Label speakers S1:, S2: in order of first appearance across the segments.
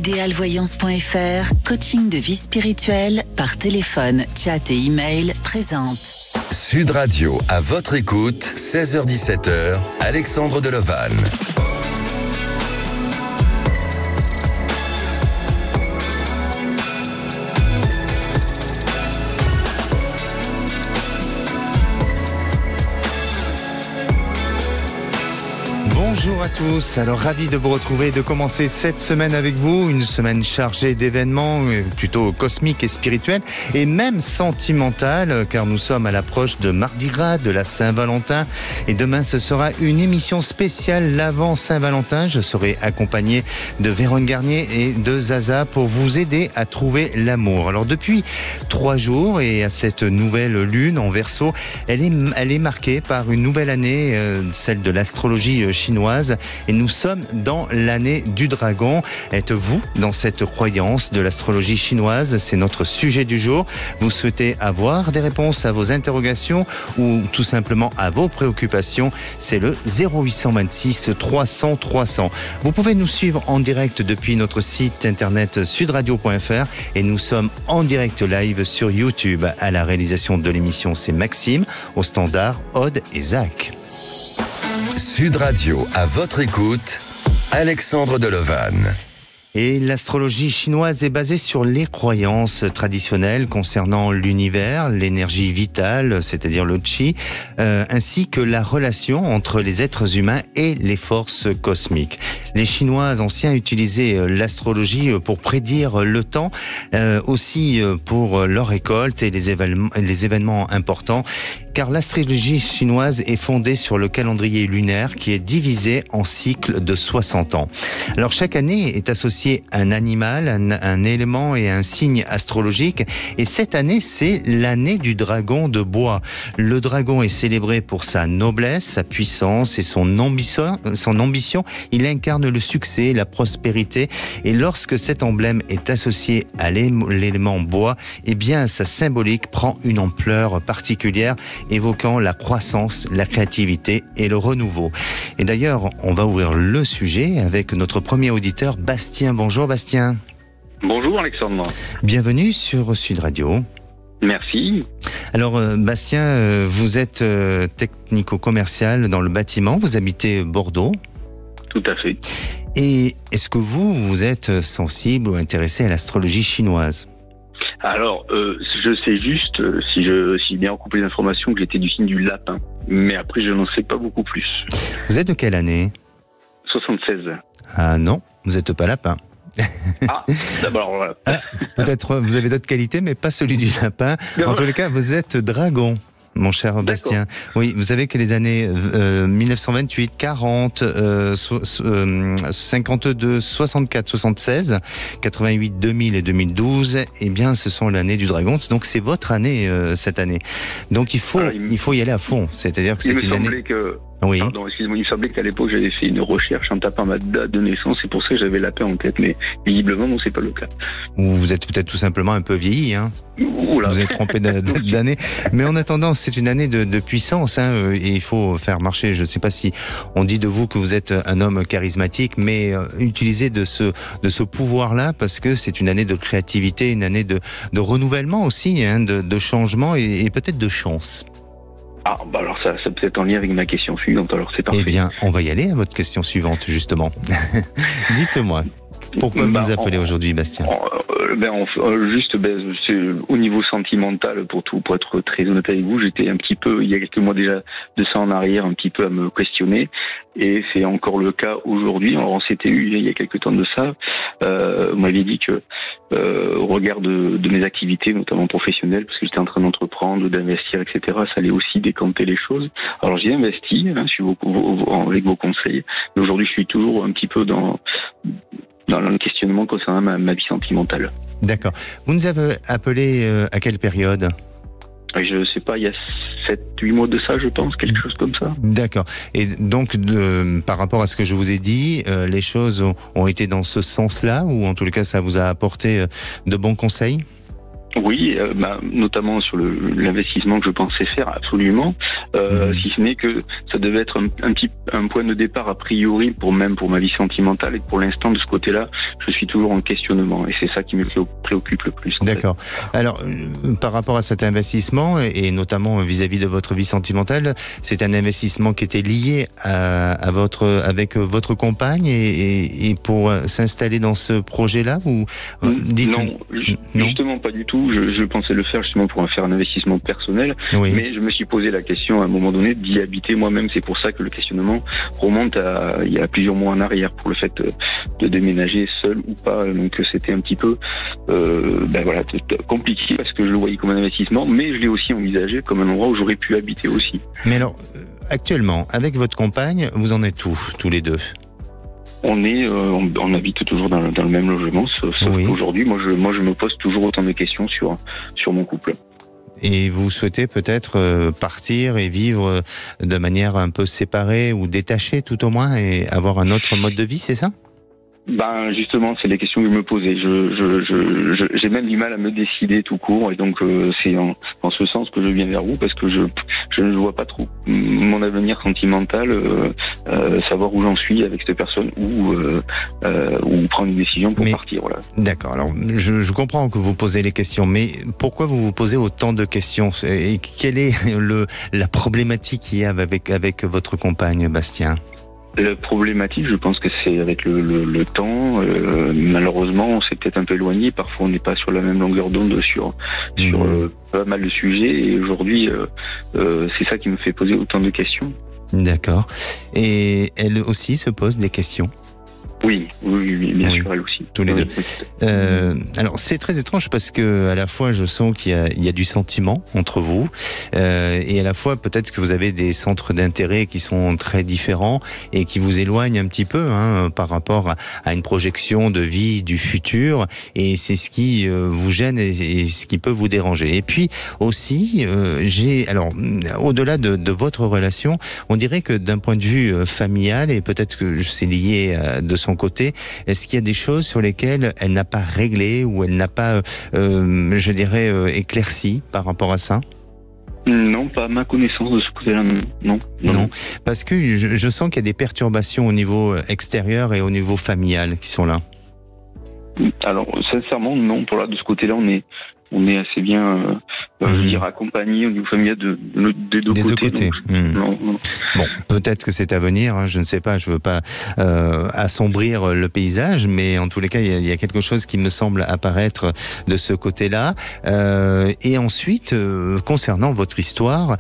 S1: Idealvoyance.fr, coaching de vie spirituelle par téléphone, chat et email présente.
S2: Sud Radio, à votre écoute, 16h-17h, Alexandre Delevanne.
S3: Bonjour à tous, alors ravi de vous retrouver et de commencer cette semaine avec vous, une semaine chargée d'événements plutôt cosmiques et spirituels et même sentimentales, car nous sommes à l'approche de Mardi Gras, de la Saint-Valentin, et demain ce sera une émission spéciale l'avant Saint-Valentin. Je serai accompagné de Véronique Garnier et de Zaza pour vous aider à trouver l'amour. Alors depuis 3 jours et à cette nouvelle lune en Verseau, elle est marquée par une nouvelle année, celle de l'astrologie chinoise, et nous sommes dans l'année du dragon. Êtes-vous dans cette croyance de l'astrologie chinoise? C'est notre sujet du jour. Vous souhaitez avoir des réponses à vos interrogations ou tout simplement à vos préoccupations? C'est le 0826 300 300. Vous pouvez nous suivre en direct depuis notre site internet sudradio.fr et nous sommes en direct live sur YouTube. À la réalisation de l'émission, c'est Maxime, au standard, Aude et Zach.
S2: Sud Radio, à votre écoute, Alexandre Delevanne.
S3: Et l'astrologie chinoise est basée sur les croyances traditionnelles concernant l'univers, l'énergie vitale, c'est-à-dire le chi, ainsi que la relation entre les êtres humains et les forces cosmiques. Les Chinois anciens utilisaient l'astrologie pour prédire le temps, aussi pour leur récolte et les événements importants, car l'astrologie chinoise est fondée sur le calendrier lunaire qui est divisé en cycles de 60 ans. Alors chaque année est associée un animal, un élément et un signe astrologique, et cette année c'est l'année du dragon de bois. Le dragon est célébré pour sa noblesse, sa puissance et son ambition. Il incarne le succès, la prospérité, et lorsque cet emblème est associé à l'élément bois, eh bien sa symbolique prend une ampleur particulière, évoquant la croissance, la créativité et le renouveau. Et d'ailleurs, on va ouvrir le sujet avec notre premier auditeur, Bastien. Bonjour Bastien.
S4: Bonjour Alexandre.
S3: Bienvenue sur Sud Radio.
S4: Merci.
S3: Alors Bastien, vous êtes technico-commercial dans le bâtiment, vous habitez Bordeaux.
S4: Tout à fait.
S3: Et est-ce que vous êtes sensible ou intéressé à l'astrologie chinoise?
S4: Alors, je sais juste, si j'ai bien recoupé les informations, que j'étais du signe du lapin. Mais après, je n'en sais pas beaucoup plus.
S3: Vous êtes de quelle année?
S4: 76.
S3: Ah non, vous n'êtes pas lapin.
S4: Ah, d'abord, voilà.
S3: Peut-être vous avez d'autres qualités, mais pas celui du lapin. En tous les cas, vous êtes dragon, mon cher Bastien. Oui, vous savez que les années 1928, 40, 52, 64, 76, 88, 2000 et 2012, eh bien, ce sont l'année du dragon. Donc, c'est votre année cette année. Donc, il faut y aller à fond. C'est-à-dire que c'est une année. Oui.
S4: Pardon, excusez-moi, il me semblait qu'à l'époque, j'avais fait une recherche en tapant ma date de naissance, et pour ça, j'avais lapin en tête, mais visiblement, non, c'est pas le cas.
S3: Ou vous êtes peut-être tout simplement un peu vieilli, hein.
S4: Oula.
S3: Vous êtes trompé d'année. Mais en attendant, c'est une année de puissance, hein, et il faut faire marcher. Je ne sais pas si on dit de vous que vous êtes un homme charismatique, mais utilisez de ce pouvoir-là, parce que c'est une année de créativité, une année de renouvellement aussi, hein, de changement et peut-être de chance.
S4: Ah, bah alors ça peut être en lien avec ma question suivante, alors c'est parfait.
S3: Eh bien, on va y aller à votre question suivante, justement. Dites-moi, pourquoi vous nous appelez aujourd'hui, Bastien?
S4: Au niveau sentimental, pour être très honnête avec vous, j'étais un petit peu, il y a quelques mois déjà de ça en arrière, un petit peu à me questionner, et c'est encore le cas aujourd'hui. Alors on s'était eu il y a quelques temps de ça, vous m'aviez dit que au regard de mes activités, notamment professionnelles, parce que j'étais en train d'entreprendre, d'investir, etc., ça allait aussi décanter les choses. Alors j'ai investi, hein, avec vos conseils, mais aujourd'hui je suis toujours un petit peu dans le questionnement concernant ma vie sentimentale.
S3: D'accord. Vous nous avez appelé à quelle période?
S4: Je sais pas, il y a 7-8 mois de ça, je pense, quelque chose comme ça.
S3: D'accord. Et donc, par rapport à ce que je vous ai dit, les choses ont été dans ce sens-là, ou en tout cas, ça vous a apporté de bons conseils?
S4: Oui, notamment sur l'investissement que je pensais faire, absolument. Si ce n'est que ça devait être un point de départ a priori pour ma vie sentimentale, et pour l'instant de ce côté-là, je suis toujours en questionnement et c'est ça qui me préoccupe le plus.
S3: D'accord. Alors, par rapport à cet investissement et notamment vis-à-vis de votre vie sentimentale, c'est un investissement qui était lié avec votre compagne et pour s'installer dans ce projet-là ou
S4: non, justement pas du tout. Je pensais le faire justement pour faire un investissement personnel, oui. Mais je me suis posé la question à un moment donné d'y habiter moi-même. C'est pour ça que le questionnement remonte il y a plusieurs mois en arrière pour le fait de déménager seul ou pas. Donc c'était un petit peu compliqué parce que je le voyais comme un investissement, mais je l'ai aussi envisagé comme un endroit où j'aurais pu habiter aussi.
S3: Mais alors, actuellement, avec votre compagne, vous en êtes où, tous les deux ?
S4: On habite toujours dans le même logement, sauf oui. qu'aujourd'hui, moi je me pose toujours autant de questions sur mon couple.
S3: Et vous souhaitez peut-être partir et vivre de manière un peu séparée ou détachée tout au moins et avoir un autre mode de vie, c'est ça ?
S4: Ben justement, c'est les questions que je me posais. J'ai même du mal à me décider tout court, et donc c'est en ce sens que je viens vers vous parce que je ne vois pas trop mon avenir sentimental, savoir où j'en suis avec cette personne ou prendre une décision pour partir. Voilà.
S3: D'accord. Alors je comprends que vous posez les questions, mais pourquoi vous vous posez autant de questions et quelle est la problématique qu'il y a avec votre compagne, Bastien ?
S4: La problématique, je pense que c'est avec le temps. Malheureusement, on s'est peut-être un peu éloigné. Parfois, on n'est pas sur la même longueur d'onde sur pas mal de sujets. Et aujourd'hui, c'est ça qui me fait poser autant de questions.
S3: D'accord. Et elle aussi se pose des questions ?
S4: Oui, bien sûr, elle aussi.
S3: Tous les deux. Alors, c'est très étrange parce que à la fois, je sens qu'il y a du sentiment entre vous, et à la fois, peut-être que vous avez des centres d'intérêt qui sont très différents et qui vous éloignent un petit peu par rapport à une projection de vie du futur, et c'est ce qui vous gêne et ce qui peut vous déranger. Et puis aussi, au-delà de votre relation, on dirait que d'un point de vue familial, et peut-être que c'est lié de son côté, est-ce qu'il y a des choses sur lesquelles elle n'a pas réglé ou elle n'a pas, éclairci par rapport à ça ?
S4: Non, pas à ma connaissance de ce côté-là, non.
S3: Parce que je sens qu'il y a des perturbations au niveau extérieur et au niveau familial qui sont là.
S4: Alors, sincèrement, non. De ce côté-là, on est assez bien, accompagné au niveau familial des deux côtés. Non.
S3: Bon, peut-être que c'est à venir, je ne sais pas, je veux pas assombrir le paysage, mais en tous les cas, il y a quelque chose qui me semble apparaître de ce côté-là. Et ensuite, concernant votre histoire,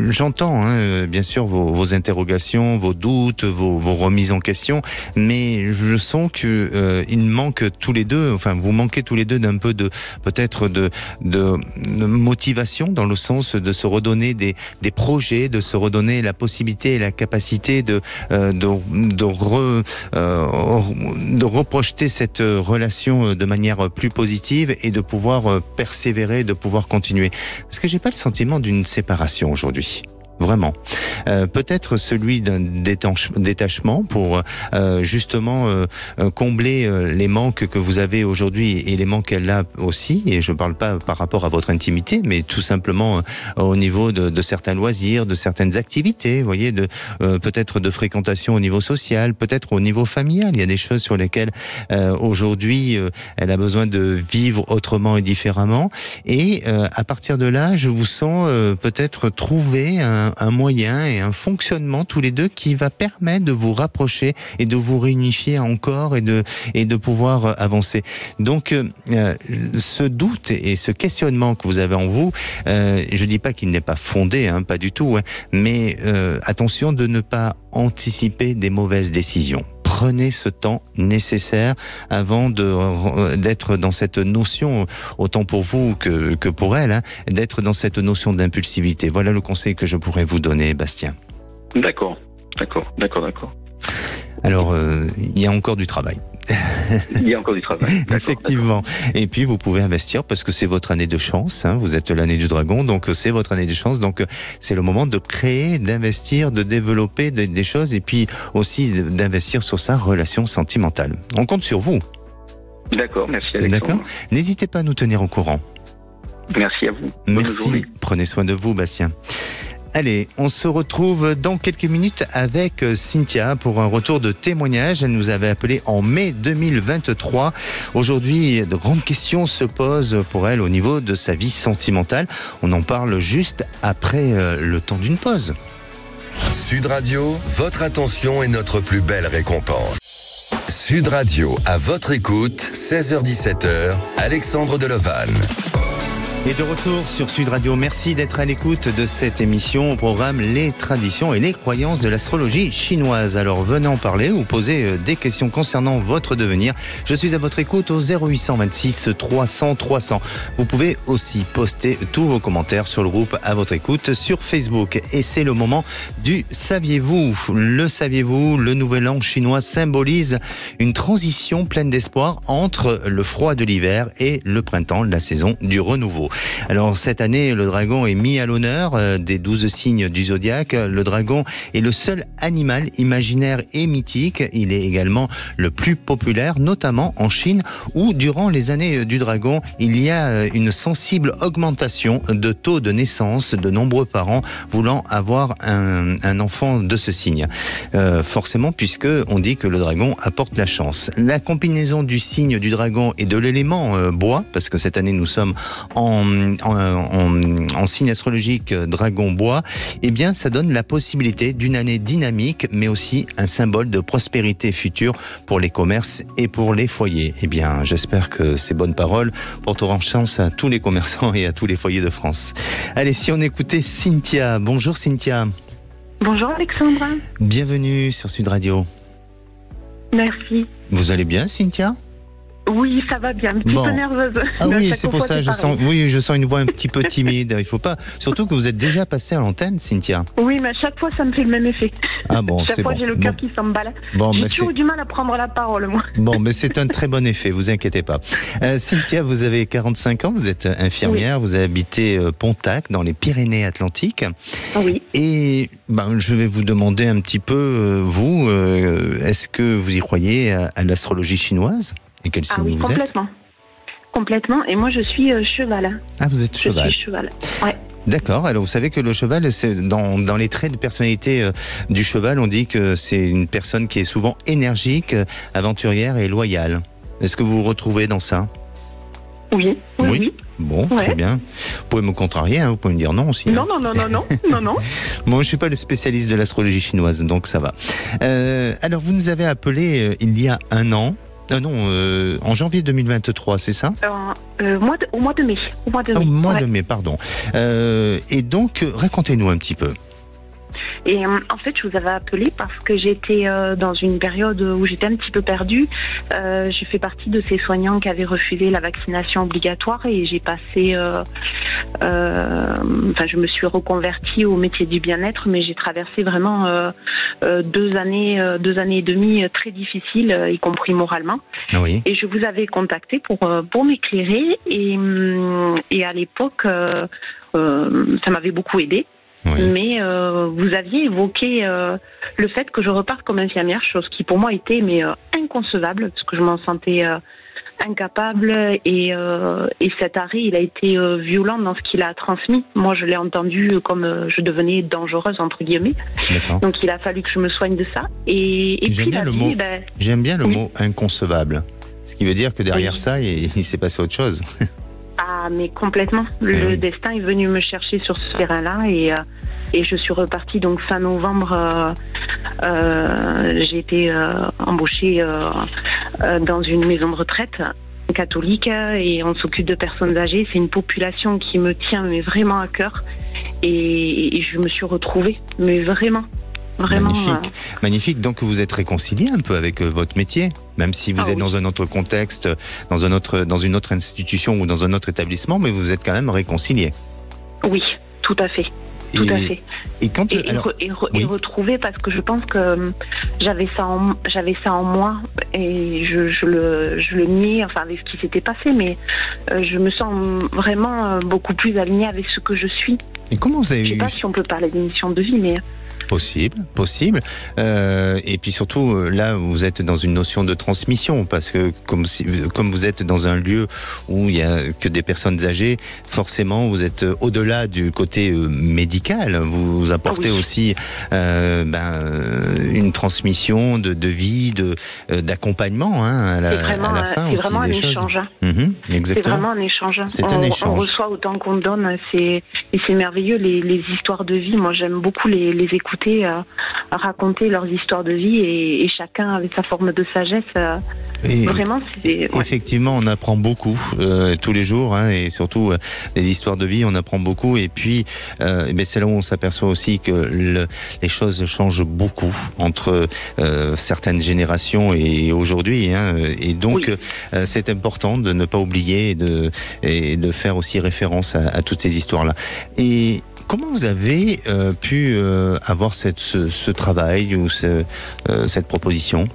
S3: j'entends bien sûr vos interrogations, vos doutes, vos remises en question, mais je sens que vous manquez tous les deux d'un peu de motivation, dans le sens de se redonner des projets, de se redonner la possibilité et la capacité de reprojeter cette relation de manière plus positive et de pouvoir persévérer, de pouvoir continuer. Parce que j'ai pas le sentiment d'une séparation aujourd'hui. Vraiment. Peut-être celui d'un détachement pour justement combler les manques que vous avez aujourd'hui et les manques qu'elle a aussi. Et je ne parle pas par rapport à votre intimité, mais tout simplement au niveau de certains loisirs, de certaines activités, vous voyez, peut-être de fréquentation au niveau social, peut-être au niveau familial. Il y a des choses sur lesquelles aujourd'hui elle a besoin de vivre autrement et différemment. Et à partir de là, je vous sens peut-être trouver un moyen et un fonctionnement tous les deux qui va permettre de vous rapprocher et de vous réunifier encore et de pouvoir avancer. Donc ce doute et ce questionnement que vous avez en vous, je dis pas qu'il n'est pas fondé, pas du tout, mais attention de ne pas anticiper des mauvaises décisions. Prenez ce temps nécessaire avant d'être dans cette notion, autant pour vous que pour elle, d'être dans cette notion d'impulsivité. Voilà le conseil que je pourrais vous donner, Bastien.
S4: D'accord.
S3: Alors, il y a encore du travail.
S4: Il y a encore du travail.
S3: Effectivement. Et puis, vous pouvez investir parce que c'est votre année de chance. Vous êtes l'année du dragon, donc c'est votre année de chance. Donc, c'est le moment de créer, d'investir, de développer des choses et puis aussi d'investir sur sa relation sentimentale. On compte sur vous.
S4: D'accord, merci Alexandre.
S3: D'accord. N'hésitez pas à nous tenir au courant.
S4: Merci à vous.
S3: Merci. Prenez soin de vous, Bastien. Allez, on se retrouve dans quelques minutes avec Cynthia pour un retour de témoignage. Elle nous avait appelé en mai 2023. Aujourd'hui, de grandes questions se posent pour elle au niveau de sa vie sentimentale. On en parle juste après le temps d'une pause.
S2: Sud Radio, votre attention est notre plus belle récompense. Sud Radio, à votre écoute, 16h-17h, Alexandre Delevanne.
S3: Et de retour sur Sud Radio, merci d'être à l'écoute de cette émission au programme Les traditions et les croyances de l'astrologie chinoise. Alors venez en parler ou poser des questions concernant votre devenir. Je suis à votre écoute au 0826 300 300. Vous pouvez aussi poster tous vos commentaires sur le groupe à votre écoute sur Facebook. Et c'est le moment du saviez-vous. Le saviez-vous, le nouvel an chinois symbolise une transition pleine d'espoir entre le froid de l'hiver et le printemps, la saison du renouveau. Alors cette année, le dragon est mis à l'honneur des 12 signes du zodiaque. Le dragon est le seul animal imaginaire et mythique. Il est également le plus populaire, notamment en Chine, où durant les années du dragon, il y a une sensible augmentation de taux de naissance de nombreux parents voulant avoir un enfant de ce signe. Forcément, puisque on dit que le dragon apporte la chance. La combinaison du signe du dragon et de l'élément bois, parce que cette année nous sommes en signe astrologique dragon bois, eh bien ça donne la possibilité d'une année dynamique, mais aussi un symbole de prospérité future pour les commerces et pour les foyers. Eh bien j'espère que ces bonnes paroles porteront chance à tous les commerçants et à tous les foyers de France. Allez, si on écoutait Cynthia. Bonjour Cynthia.
S5: Bonjour Alexandre.
S3: Bienvenue sur Sud Radio.
S5: Merci.
S3: Vous allez bien Cynthia ?
S5: Oui, ça va bien, un petit peu nerveuse.
S3: Ah oui, c'est pour ça, je sens une voix un petit peu timide. Il faut pas, surtout que vous êtes déjà passé à l'antenne, Cynthia.
S5: Oui, mais à chaque fois, ça me fait le même effet.
S3: Ah bon,
S5: chaque fois, j'ai le cœur qui s'emballe.
S3: Bon,
S5: j'ai toujours du mal à prendre la parole, moi.
S3: Bon, mais c'est un très bon effet, vous inquiétez pas. Cynthia, vous avez 45 ans, vous êtes infirmière, vous habitez Pontac, dans les Pyrénées-Atlantiques.
S5: Oui.
S3: Et je vais vous demander un petit peu, vous, est-ce que vous y croyez à l'astrologie chinoise ? Et quel signe vous
S5: complètement. Complètement. Et moi, je suis cheval.
S3: Ah, vous êtes cheval.
S5: Je suis cheval, ouais.
S3: D'accord. Alors, vous savez que le cheval, c'est dans les traits de personnalité du cheval, on dit que c'est une personne qui est souvent énergique, aventurière et loyale. Est-ce que vous vous retrouvez dans ça ?
S5: Oui.
S3: Bon, très bien. Vous pouvez me contrarier, vous pouvez me dire non aussi.
S5: Non.
S3: Bon, je suis pas le spécialiste de l'astrologie chinoise, donc ça va. Alors, vous nous avez appelé il y a un an. En janvier 2023, c'est ça ?
S5: Au mois de mai. Au mois de mai,
S3: pardon. Et donc, racontez-nous un petit peu.
S5: Et en fait, je vous avais appelé parce que j'étais dans une période où j'étais un petit peu perdue. J'ai fait partie de ces soignants qui avaient refusé la vaccination obligatoire et j'ai passé... je me suis reconvertie au métier du bien-être, mais j'ai traversé vraiment 2 années et demie très difficiles, y compris moralement.
S3: Oui.
S5: Et je vous avais contacté pour m'éclairer et à l'époque, ça m'avait beaucoup aidée. Oui. Mais vous aviez évoqué le fait que je reparte comme infirmière, chose qui pour moi était inconcevable, parce que je m'en sentais incapable et cet arrêt, il a été violent dans ce qu'il a transmis. Moi, je l'ai entendu comme je devenais dangereuse, entre guillemets. D'accord. Donc, il a fallu que je me soigne de ça. Et
S3: j'aime
S5: puis,
S3: bien le mot, j'aime bien le mot inconcevable. Ce qui veut dire que derrière ça, il s'est passé autre chose.
S5: Ah, mais complètement. Le destin est venu me chercher sur ce terrain-là et je suis repartie donc fin novembre. J'ai été embauchée dans une maison de retraite catholique et on s'occupe de personnes âgées. C'est une population qui me tient mais vraiment à cœur et je me suis retrouvée, mais vraiment.
S3: Magnifique. Magnifique. Donc vous êtes réconcilié un peu avec votre métier, même si vous êtes dans un autre contexte, dans une autre institution ou dans un autre établissement, mais vous êtes quand même réconcilié.
S5: Oui, tout à fait. Tout à fait.
S3: Et
S5: retrouver, parce que je pense que j'avais ça en moi et je le niais, avec ce qui s'était passé, mais je me sens vraiment beaucoup plus alignée avec ce que je suis.
S3: Et comment vous avez
S5: Je sais pas si on peut parler d'émission de vie, mais
S3: Possible. Et puis surtout, là, vous êtes dans une notion de transmission, parce que comme vous êtes dans un lieu où il y a que des personnes âgées, forcément, vous êtes au-delà du côté médical. Vous apportez aussi une transmission de vie, d'accompagnement à la fin.
S5: C'est vraiment un échange.
S3: Exactement.
S5: C'est vraiment un échange. On reçoit autant qu'on donne. Et c'est merveilleux, les histoires de vie. Moi, j'aime beaucoup les écouter raconter leurs histoires de vie, et chacun avec sa forme de sagesse. Vraiment,
S3: effectivement, on apprend beaucoup tous les jours, et surtout les histoires de vie, on apprend beaucoup. Et puis, c'est là où on s'aperçoit aussi que les choses changent beaucoup entre certaines générations et aujourd'hui. Et donc, c'est important de ne pas oublier et de faire aussi référence à toutes ces histoires-là. Et comment vous avez pu avoir ce travail ou cette proposition ?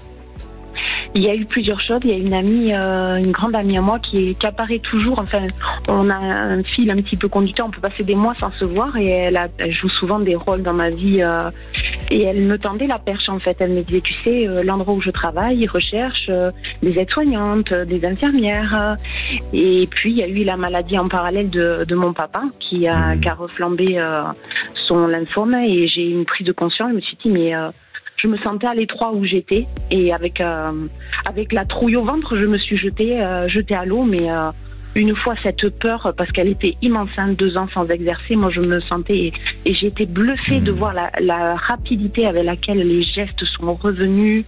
S5: Il y a eu plusieurs choses. Il y a une amie, une grande amie à moi qui apparaît toujours. Enfin, on a un fil un petit peu conducteur. On peut passer des mois sans se voir, et elle joue souvent des rôles dans ma vie. Et elle me tendait la perche, en fait. Elle me disait, tu sais, l'endroit où je travaille, ils recherchent des aides-soignantes, des infirmières. Et puis, il y a eu la maladie en parallèle de mon papa qui a reflambé son lymphome. Et j'ai eu une prise de conscience. Je me suis dit, mais je me sentais à l'étroit où j'étais. Et avec la trouille au ventre, je me suis jetée à l'eau. Mais une fois cette peur, parce qu'elle était immense, 2 ans sans exercer, moi je me sentais, et j'ai été bluffée de voir la rapidité avec laquelle les gestes sont revenus.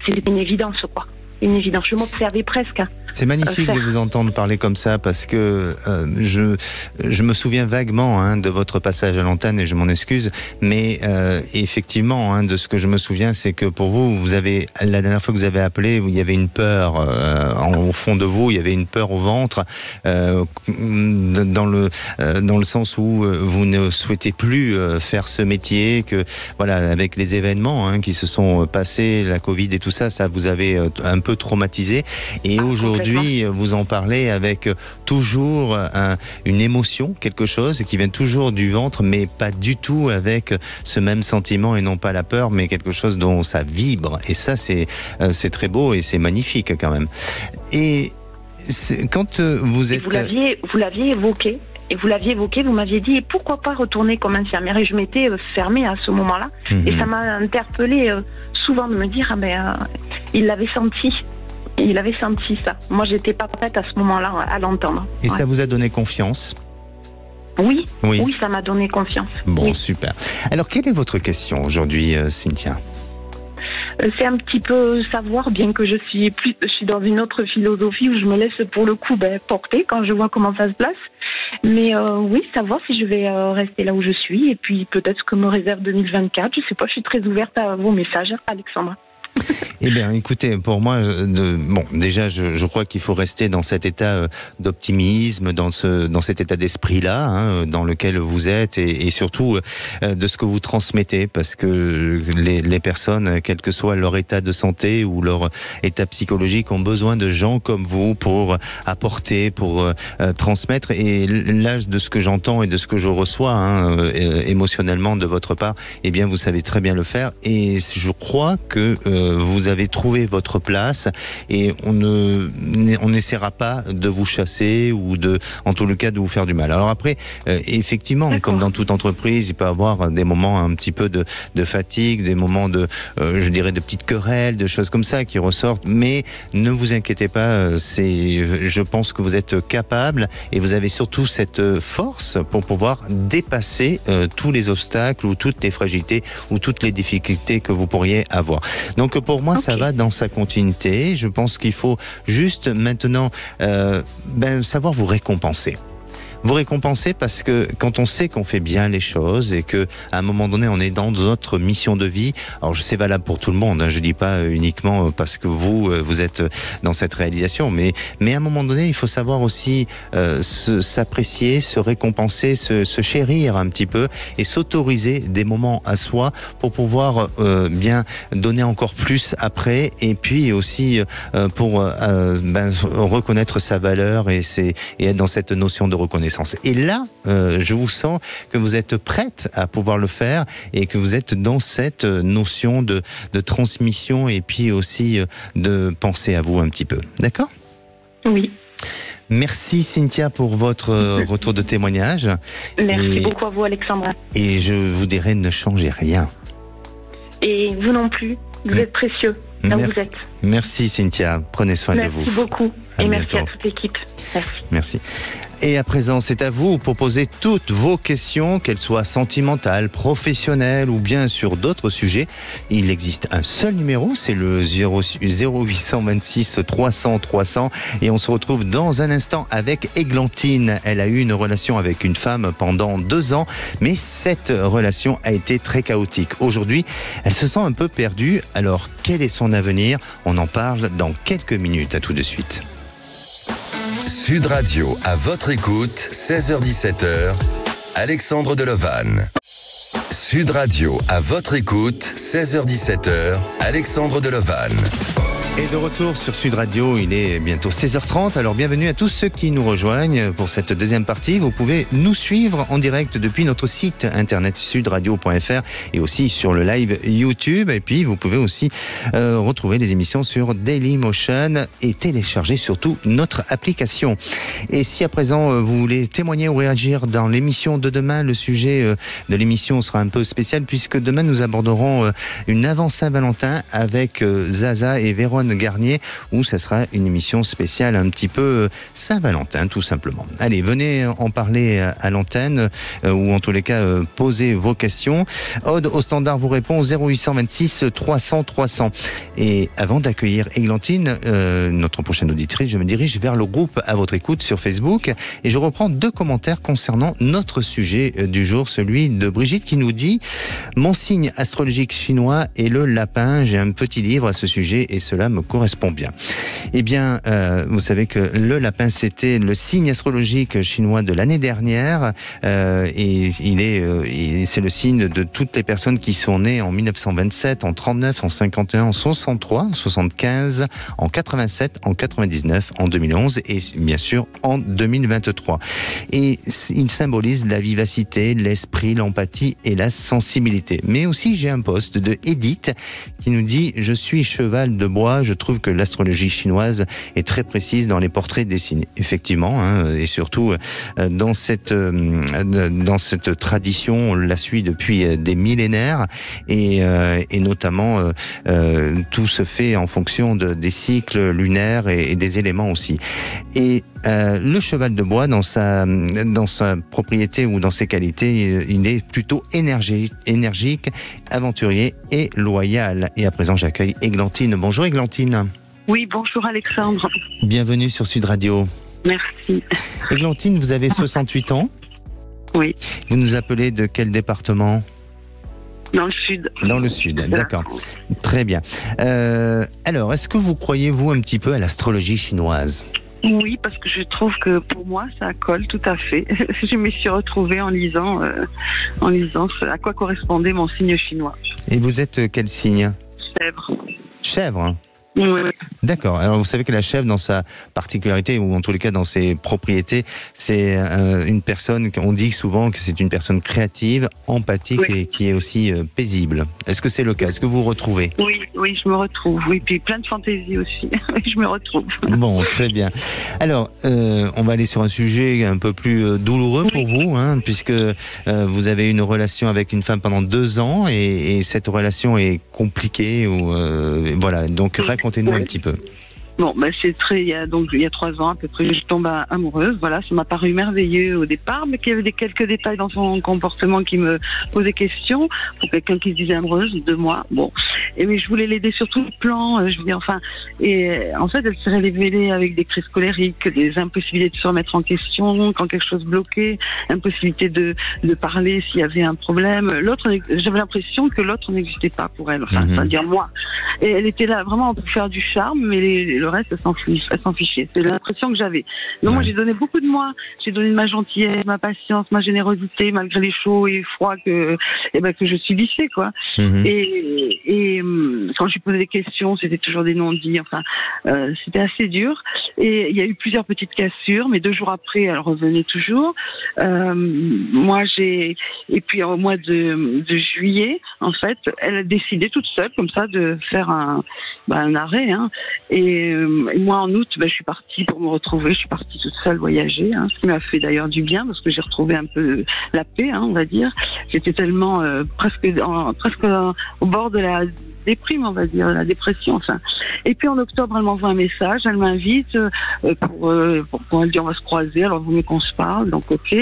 S5: C'était une évidence, quoi. Une évidence. Je m'observais presque.
S3: C'est magnifique de vous entendre parler comme ça, parce que je me souviens vaguement de votre passage à l'antenne, et je m'en excuse, mais effectivement, de ce que je me souviens, c'est que pour vous, la dernière fois que vous avez appelé, il y avait une peur au fond de vous, il y avait une peur au ventre, dans le sens où vous ne souhaitez plus faire ce métier, que voilà, avec les événements qui se sont passés, la Covid et tout ça, ça vous avait un peu traumatisé, et aujourd'hui vous en parlez avec toujours une émotion, quelque chose qui vient toujours du ventre, mais pas du tout avec ce même sentiment, et non pas la peur, mais quelque chose dont ça vibre, et ça c'est très beau et c'est magnifique quand même. Et quand vous êtes...
S5: Vous l'aviez évoqué. Et vous l'aviez évoqué, vous m'aviez dit, pourquoi pas retourner comme infirmière ? Et je m'étais fermée à ce moment-là. Et ça m'a interpellée souvent de me dire, il l'avait senti. Il avait senti ça. Moi, j'étais pas prête à ce moment-là à l'entendre.
S3: Et ça vous a donné confiance ?
S5: Oui, ça m'a donné confiance.
S3: Bon, super. Alors, quelle est votre question aujourd'hui, Cynthia ?
S5: C'est un petit peu savoir, bien que je suis dans une autre philosophie où je me laisse pour le coup porter quand je vois comment ça se place. Mais savoir si je vais rester là où je suis, et puis peut-être ce que me réserve 2024. Je sais pas, je suis très ouverte à vos messages, Alexandra.
S3: Eh bien, écoutez, pour moi, déjà, je crois qu'il faut rester dans cet état d'optimisme, dans cet état d'esprit-là, dans lequel vous êtes, et surtout de ce que vous transmettez, parce que les personnes, quel que soit leur état de santé ou leur état psychologique, ont besoin de gens comme vous pour apporter, pour transmettre. Et là, de ce que j'entends et de ce que je reçois émotionnellement de votre part, eh bien, vous savez très bien le faire. Et je crois que vous avez trouvé votre place, et on n'essaiera pas de vous chasser ou en tout le cas de vous faire du mal. Alors après, effectivement, comme dans toute entreprise, il peut y avoir des moments un petit peu de fatigue, des moments je dirais de petites querelles, de choses comme ça qui ressortent, mais ne vous inquiétez pas, je pense que vous êtes capable, et vous avez surtout cette force pour pouvoir dépasser tous les obstacles ou toutes les fragilités ou toutes les difficultés que vous pourriez avoir. Donc pour moi, ça va dans sa continuité. Je pense qu'il faut juste maintenant savoir vous récompenser. Vous récompenser, parce que quand on sait qu'on fait bien les choses et que à un moment donné on est dans notre mission de vie, alors c'est valable pour tout le monde, je dis pas uniquement parce que vous êtes dans cette réalisation, mais à un moment donné il faut savoir aussi s'apprécier, se récompenser, se chérir un petit peu, et s'autoriser des moments à soi pour pouvoir bien donner encore plus après, et puis aussi pour reconnaître sa valeur et être dans cette notion de reconnaissance. naissance. Et là, je vous sens que vous êtes prête à pouvoir le faire et que vous êtes dans cette notion de transmission et puis aussi de penser à vous un petit peu. D'accord ?
S5: Oui.
S3: Merci Cynthia pour votre retour de témoignage.
S5: Merci beaucoup à vous, Alexandra.
S3: Et je vous dirais, ne changez rien.
S5: Et vous non plus, vous êtes précieux. Là où vous êtes.
S3: Merci Cynthia, prenez soin de vous.
S5: Merci beaucoup.
S3: À
S5: et
S3: bientôt.
S5: merci à toute l'équipe.
S3: Merci. Et à présent, c'est à vous pour poser toutes vos questions, qu'elles soient sentimentales, professionnelles ou bien sur d'autres sujets. Il existe un seul numéro, c'est le 0826 300 300. Et on se retrouve dans un instant avec Églantine. Elle a eu une relation avec une femme pendant 2 ans, mais cette relation a été très chaotique. Aujourd'hui, elle se sent un peu perdue. Alors, quel est son avenir ? On en parle dans quelques minutes. À tout de suite.
S2: Sud Radio, à votre écoute, 16h-17h, Alexandre Delovan. Sud Radio, à votre écoute, 16h-17h, Alexandre Delovan.
S3: Et de retour sur Sud Radio, il est bientôt 16h30, alors bienvenue à tous ceux qui nous rejoignent pour cette deuxième partie. Vous pouvez nous suivre en direct depuis notre site internet sudradio.fr et aussi sur le live YouTube. Et puis vous pouvez aussi retrouver les émissions sur Dailymotion et télécharger surtout notre application. Et si à présent vous voulez témoigner ou réagir dans l'émission de demain, le sujet de l'émission sera un peu spécial puisque demain nous aborderons une avant Saint-Valentin avec Zaza et Véronique Garnier, où ça sera une émission spéciale un petit peu Saint-Valentin tout simplement. Allez, venez en parler à l'antenne ou en tous les cas posez vos questions. Aude au standard vous répond au 0826 300 300. Et avant d'accueillir Églantine, notre prochaine auditrice, je me dirige vers le groupe à votre écoute sur Facebook et je reprends 2 commentaires concernant notre sujet du jour, celui de Brigitte qui nous dit « Mon signe astrologique chinois est le lapin. J'ai un petit livre à ce sujet et cela me correspond bien. » Eh bien, vous savez que le lapin, c'était le signe astrologique chinois de l'année dernière et c'est le signe de toutes les personnes qui sont nées en 1927, en 39, en 51, en 63, en 75, en 87, en 99, en 2011 et bien sûr en 2023. Et il symbolise la vivacité, l'esprit, l'empathie et la sensibilité. Mais aussi, j'ai un post de Edith qui nous dit « Je suis cheval de bois, je trouve que l'astrologie chinoise est très précise dans les portraits des signes. » Effectivement, et surtout dans cette tradition, on la suit depuis des millénaires et notamment tout se fait en fonction des cycles lunaires et des éléments aussi. Et le cheval de bois, dans sa propriété ou dans ses qualités, il est plutôt énergique, aventurier et loyal. Et à présent, j'accueille Églantine. Bonjour Églantine.
S6: Oui, bonjour Alexandre.
S3: Bienvenue sur Sud Radio.
S6: Merci.
S3: Églantine, vous avez 68 ans.
S6: Oui.
S3: Vous nous appelez de quel département ?
S6: Dans le sud.
S3: Dans le sud, d'accord. Très bien. Alors, est-ce que vous croyez, vous, un petit peu à l'astrologie chinoise ?
S6: Oui, parce que je trouve que pour moi, ça colle tout à fait. Je me suis retrouvée en lisant à quoi correspondait mon signe chinois.
S3: Et vous êtes quel signe ?
S6: Chèvre.
S3: Chèvre ?
S6: Oui.
S3: D'accord. Alors vous savez que la chèvre, dans sa particularité, ou en tous les cas dans ses propriétés, c'est une personne, on dit souvent que c'est une personne créative, empathique et qui est aussi paisible. Est-ce que c'est le cas ? Est-ce que vous vous retrouvez ?
S6: Oui, je me retrouve. Oui, puis plein de fantaisie aussi. Je me retrouve. Bon,
S3: très bien. Alors, on va aller sur un sujet un peu plus douloureux pour vous, puisque vous avez une relation avec une femme pendant 2 ans et cette relation est compliquée. Voilà, donc racontez-nous un petit peu.
S6: Bon, c'est il y a 3 ans à peu près, je tombe amoureuse. Voilà, ça m'a paru merveilleux au départ, mais qu'il y avait quelques détails dans son comportement qui me posaient question. Pour quelqu'un qui se disait amoureuse de moi, bon. Mais je voulais l'aider sur tout le plan. Et en fait, elle s'est révélée avec des crises colériques, des impossibilités de se remettre en question quand quelque chose bloquait, impossibilité de parler s'il y avait un problème. J'avais l'impression que l'autre n'existait pas pour elle. C'est-à-dire moi. Et elle était là vraiment pour faire du charme, mais le reste, elle s'en fichait. C'est l'impression que j'avais. Donc moi, j'ai donné beaucoup de moi. J'ai donné de ma gentillesse, ma patience, ma générosité, malgré les chauds et froids que je subissais, quoi. Et quand je lui posais des questions, c'était toujours des non-dits. C'était assez dur. Et il y a eu plusieurs petites cassures, mais 2 jours après, elle revenait toujours. Et puis au mois de juillet, en fait, elle a décidé toute seule, comme ça, de faire un arrêt. Hein. Et moi, en août, je suis partie pour me retrouver. Je suis partie toute seule voyager, hein, ce qui m'a fait d'ailleurs du bien, parce que j'ai retrouvé un peu la paix, hein, on va dire. J'étais tellement presque au bord de la déprime, on va dire, la dépression, enfin. Et puis en octobre, elle m'envoie un message, elle m'invite pour elle dit on va se croiser, alors vaut mieux qu'on se parle, donc ok.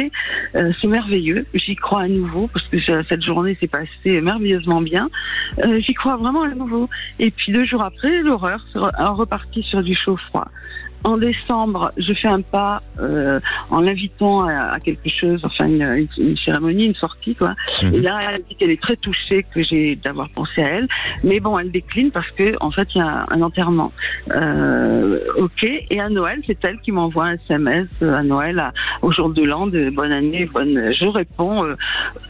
S6: C'est merveilleux, j'y crois à nouveau, parce que cette journée s'est passée merveilleusement bien. J'y crois vraiment à nouveau. Et puis 2 jours après, l'horreur, reparti sur du chaud-froid. En décembre, je fais un pas en l'invitant à quelque chose, enfin une cérémonie, une sortie, quoi. Et là, elle dit qu'elle est très touchée que j'ai d'avoir pensé à elle, mais bon, elle décline parce que en fait, il y a un enterrement. Ok. Et à Noël, c'est elle qui m'envoie un SMS à Noël, au jour de l'an, de bonne année, Je réponds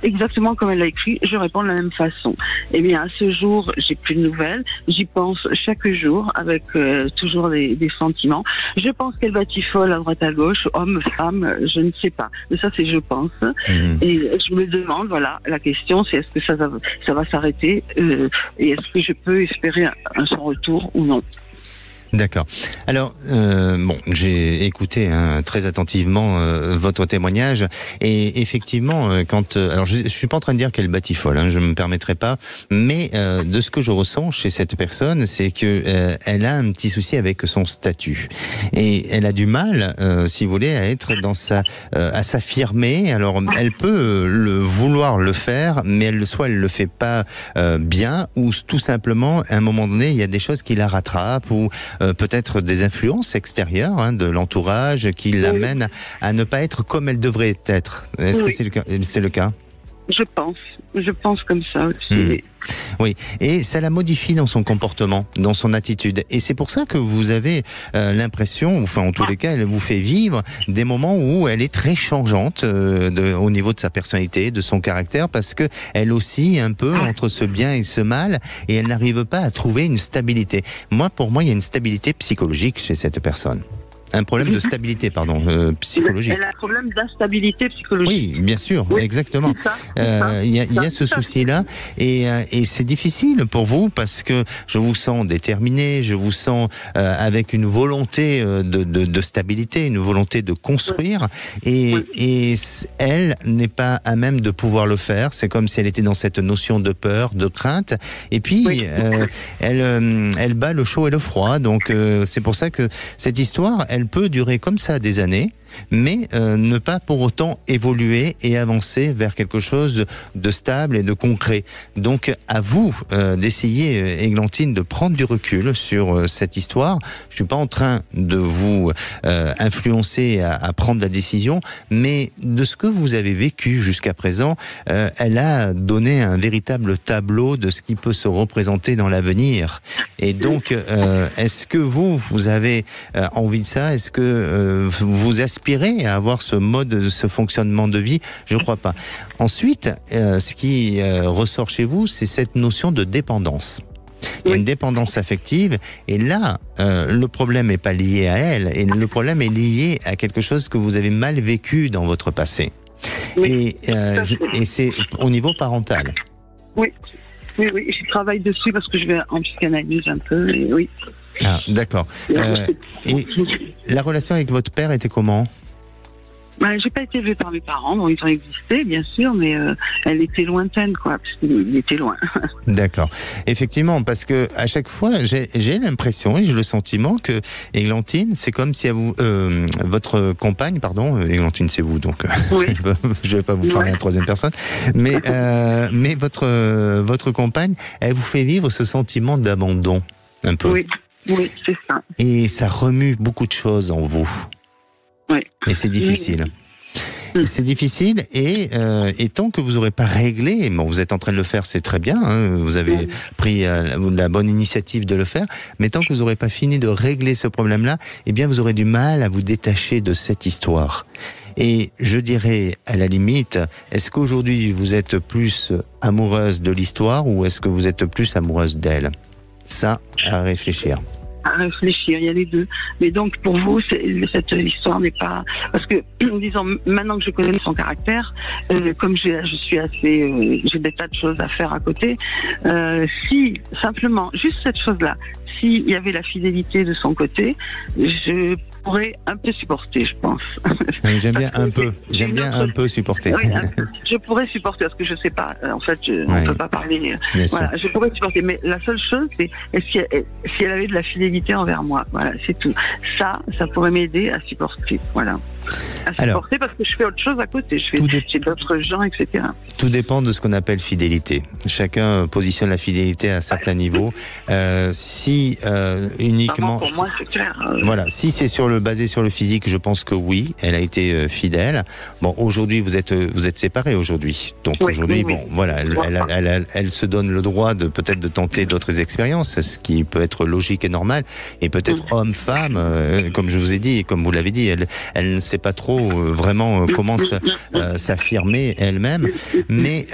S6: exactement comme elle l'a écrit. Je réponds de la même façon. Eh bien, à ce jour, j'ai plus de nouvelles. J'y pense chaque jour avec toujours des sentiments. Je pense qu'elle batifole à droite à gauche, homme, femme, je ne sais pas. Mais ça, c'est je pense. Et je me demande, voilà, la question, c'est est-ce que ça va s'arrêter et est-ce que je peux espérer son retour ou non.
S3: D'accord. Alors, j'ai écouté très attentivement votre témoignage et effectivement, alors je suis pas en train de dire qu'elle batifole, je me permettrai pas, mais de ce que je ressens chez cette personne, c'est que elle a un petit souci avec son statut et elle a du mal, si vous voulez, à être à s'affirmer. Alors, elle peut vouloir le faire, mais elle le fait pas bien, ou tout simplement, à un moment donné, il y a des choses qui la rattrapent ou peut-être des influences extérieures de l'entourage qui l'amènent à ne pas être comme elle devrait être. Est-ce que c'est le cas ? Je pense comme ça aussi. Oui, et ça la modifie dans son comportement, dans son attitude. Et c'est pour ça que vous avez l'impression, enfin en tous les cas, elle vous fait vivre des moments où elle est très changeante au niveau de sa personnalité, de son caractère, parce que elle oscille un peu entre ce bien et ce mal, et elle n'arrive pas à trouver une stabilité. Pour moi, il y a une stabilité psychologique chez cette personne. Un problème de stabilité, psychologique.
S6: Elle a un problème d'instabilité psychologique.
S3: Oui, bien sûr, exactement. Il y a ce souci-là, et c'est difficile pour vous parce que je vous sens déterminé, je vous sens avec une volonté de stabilité, une volonté de construire, et elle n'est pas à même de pouvoir le faire. C'est comme si elle était dans cette notion de peur, de crainte, et puis elle bat le chaud et le froid. Donc c'est pour ça que cette histoire, elle peut durer comme ça des années, mais ne pas pour autant évoluer et avancer vers quelque chose de stable et de concret. Donc à vous d'essayer, Églantine, de prendre du recul sur cette histoire. Je suis pas en train de vous influencer à prendre la décision, mais de ce que vous avez vécu jusqu'à présent, elle a donné un véritable tableau de ce qui peut se représenter dans l'avenir. Et donc, est-ce que vous avez envie de ça ? Est-ce que vous aspirez à avoir ce mode, ce fonctionnement de vie? Je ne crois pas. Ensuite, ce qui ressort chez vous, c'est cette notion de dépendance. Il y a une dépendance affective, et là, le problème n'est pas lié à elle, et le problème est lié à quelque chose que vous avez mal vécu dans votre passé. Et c'est au niveau parental.
S6: Oui, je travaille dessus parce que je vais en psychanalyse un peu, et oui.
S3: Ah, d'accord. Et la relation avec votre père était comment ?
S6: J'ai pas été élevée par mes parents, donc ils ont existé, bien sûr, mais elle était lointaine, parce qu'il était loin. D'accord.
S3: Effectivement, parce que à chaque fois, j'ai l'impression et j'ai le sentiment que Églantine, c'est comme si votre compagne, Églantine, c'est vous, donc je vais pas vous parler en troisième personne, mais votre compagne, elle vous fait vivre ce sentiment d'abandon, un peu.
S6: Oui, c'est ça.
S3: Et ça remue beaucoup de choses en vous.
S6: Oui.
S3: Et c'est difficile. C'est difficile, et tant que vous n'aurez pas réglé, vous êtes en train de le faire, c'est très bien, vous avez pris la bonne initiative de le faire, mais tant que vous n'aurez pas fini de régler ce problème-là, eh bien vous aurez du mal à vous détacher de cette histoire. Et je dirais, à la limite, est-ce qu'aujourd'hui vous êtes plus amoureuse de l'histoire, ou est-ce que vous êtes plus amoureuse d'elle ? Ça, à réfléchir.
S6: à réfléchir, il y a les deux. Mais donc pour vous, cette histoire n'est pas... Parce que, disons, maintenant que je connais son caractère, comme je suis assez... j'ai des tas de choses à faire à côté, si, simplement, juste cette chose-là, s'il y avait la fidélité de son côté, je pourrais un peu supporter, je pense.
S3: J'aime bien un peu. J'aime bien un peu supporter.
S6: Oui, je pourrais supporter, parce que je sais pas. En fait, on ne peut pas parler. Voilà, je pourrais supporter. Mais la seule chose, c'est si elle avait de la fidélité envers moi. Voilà, c'est tout. Ça pourrait m'aider à supporter. Voilà. À supporter parce que je fais autre chose à côté. J'ai d'autres gens, etc.
S3: Tout dépend de ce qu'on appelle fidélité. Chacun positionne la fidélité à certains niveaux. Si uniquement...
S6: Pour moi, c'est clair.
S3: Voilà, si c'est basé sur le physique, je pense que oui, elle a été fidèle. Bon, aujourd'hui, vous êtes séparés aujourd'hui. Donc aujourd'hui, bon, voilà, elle se donne le droit de peut-être de tenter d'autres expériences, ce qui peut être logique et normal. Et peut-être homme-femme, comme je vous ai dit et comme vous l'avez dit, elle ne sait pas trop vraiment comment s'affirmer elle-même. Mais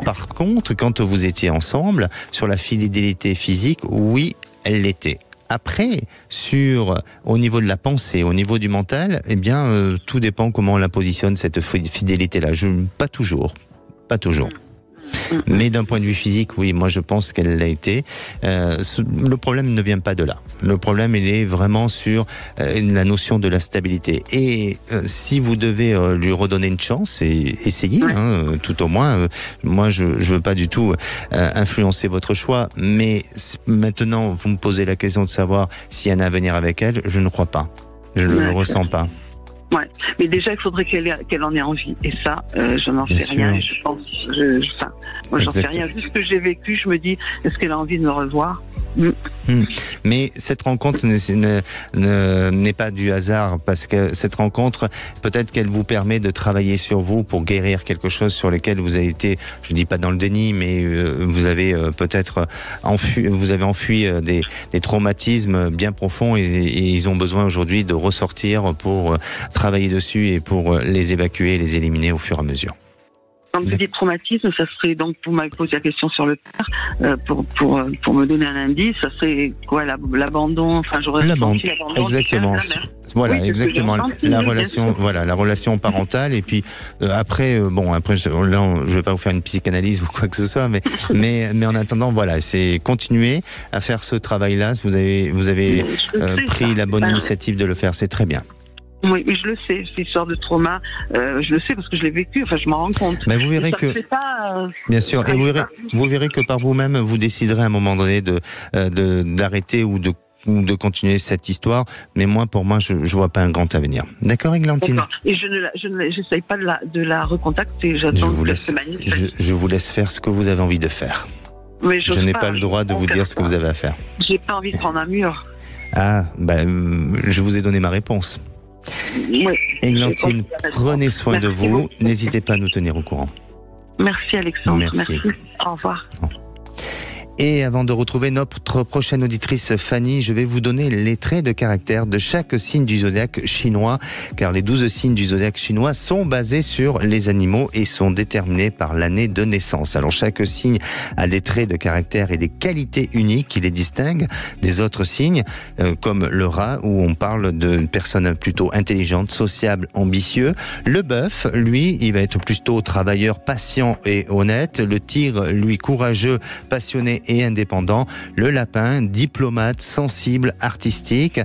S3: par contre, quand vous étiez ensemble, sur la fidélité physique, oui, elle l'était. Après, au niveau de la pensée, au niveau du mental, eh bien, tout dépend comment on la positionne, cette fidélité-là. Pas toujours. Mais d'un point de vue physique, oui, moi je pense qu'elle l'a été. Le problème ne vient pas de là. Le problème, il est vraiment sur la notion de la stabilité. Et si vous devez lui redonner une chance, et essayez, tout au moins. Moi, je veux pas du tout influencer votre choix, mais maintenant, vous me posez la question de savoir s'il y a un avenir avec elle, je ne crois pas. Je ne le ressens pas.
S6: Ouais, mais déjà il faudrait qu'elle en ait envie, et ça, je n'en sais rien. Et je pense, moi j'en sais rien. Vu ce que j'ai vécu, je me dis, est-ce qu'elle a envie de me revoir?
S3: Mais cette rencontre n'est pas du hasard, parce que cette rencontre, peut-être qu'elle vous permet de travailler sur vous pour guérir quelque chose sur lequel vous avez été, je dis pas dans le déni, mais vous avez peut-être enfui des traumatismes bien profonds, et ils ont besoin aujourd'hui de ressortir pour travailler dessus et pour les évacuer, les éliminer au fur et à mesure.
S6: Quand vous dites traumatisme, ça serait donc, pour m'avoir posé la question sur le père, pour me donner un indice, ça serait quoi, l'abandon, enfin j'aurais ressenti l'abandon.
S3: Exactement. Voilà, oui, exactement. La relation parentale, et puis après, je vais pas vous faire une psychanalyse ou quoi que ce soit, mais en attendant, voilà, c'est continuer à faire ce travail-là. Vous avez pris la bonne initiative de le faire, c'est très bien.
S6: Oui, mais je le sais, cette histoire de trauma, je le sais parce que je l'ai vécu, enfin je m'en rends compte.
S3: Mais vous verrez bien sûr, et vous verrez que par vous-même, vous déciderez à un moment donné d'arrêter ou de continuer cette histoire, mais pour moi, je vois pas un grand avenir. D'accord, Églantine?
S6: D'accord. Et je n'essaye pas de la recontacter, j'attends qu'elle se manifeste.
S3: Je vous laisse faire ce que vous avez envie de faire.
S6: Mais
S3: je n'ai pas le droit de vous dire ce que vous avez à faire.
S6: J'ai pas envie de prendre un mur.
S3: Ah, je vous ai donné ma réponse.
S6: Oui.
S3: Églantine, prenez soin de vous. N'hésitez pas à nous tenir au courant.
S6: Merci Alexandre.
S3: Merci.
S6: Au revoir.
S3: Et avant de retrouver notre prochaine auditrice Fanny, je vais vous donner les traits de caractère de chaque signe du zodiaque chinois, car les 12 signes du zodiaque chinois sont basés sur les animaux et sont déterminés par l'année de naissance. Alors chaque signe a des traits de caractère et des qualités uniques qui les distinguent des autres signes, comme le rat, où on parle d'une personne plutôt intelligente, sociable, ambitieux. Le bœuf, lui, il va être plutôt travailleur, patient et honnête. Le tigre, lui, courageux, passionné et indépendant. Le lapin, diplomate, sensible, artistique.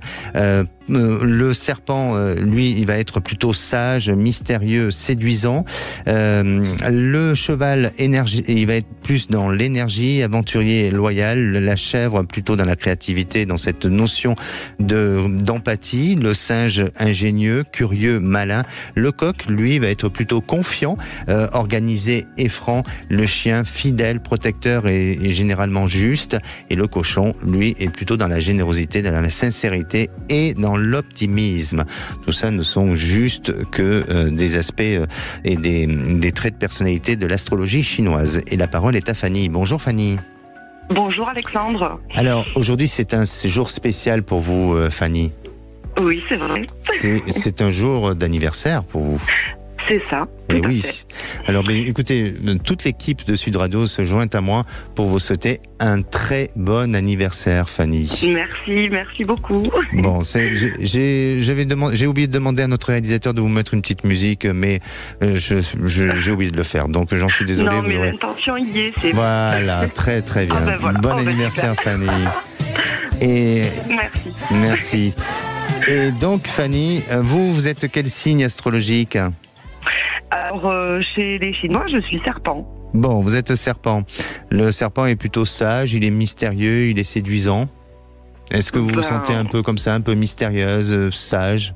S3: Le serpent, lui, il va être plutôt sage, mystérieux, séduisant. Le cheval, il va être plus dans l'énergie, aventurier, loyal. La chèvre, plutôt dans la créativité, dans cette notion d'empathie. Le singe, ingénieux, curieux, malin. Le coq, lui, va être plutôt confiant, organisé et franc. Le chien, fidèle, protecteur et généralement juste. Et le cochon, lui, est plutôt dans la générosité, dans la sincérité et dans l'optimisme. Tout ça ne sont juste que des aspects et des traits de personnalité de l'astrologie chinoise. Et la parole est à Fanny. Bonjour Fanny.
S6: Bonjour Alexandre.
S3: Alors aujourd'hui c'est un jour spécial pour vous Fanny.
S6: Oui, c'est vrai.
S3: C'est un jour d'anniversaire pour vous.
S6: C'est ça.
S3: Et oui. Alors, écoutez, toute l'équipe de Sud Radio se joint à moi pour vous souhaiter un très bon anniversaire, Fanny.
S6: Merci beaucoup.
S3: Bon, j'ai oublié de demander à notre réalisateur de vous mettre une petite musique, mais j'ai oublié de le faire, donc j'en suis désolé.
S6: Non, mais l'intention y est.
S3: Voilà, très très bien.
S6: Voilà.
S3: Bon anniversaire, Fanny. Et merci. Et donc, Fanny, vous êtes quel signe astrologique ?
S6: Alors, chez les Chinois, je suis serpent.
S3: Bon, vous êtes serpent. Le serpent est plutôt sage, il est mystérieux, il est séduisant. Est-ce que vous vous sentez un peu comme ça, un peu mystérieuse, sage ?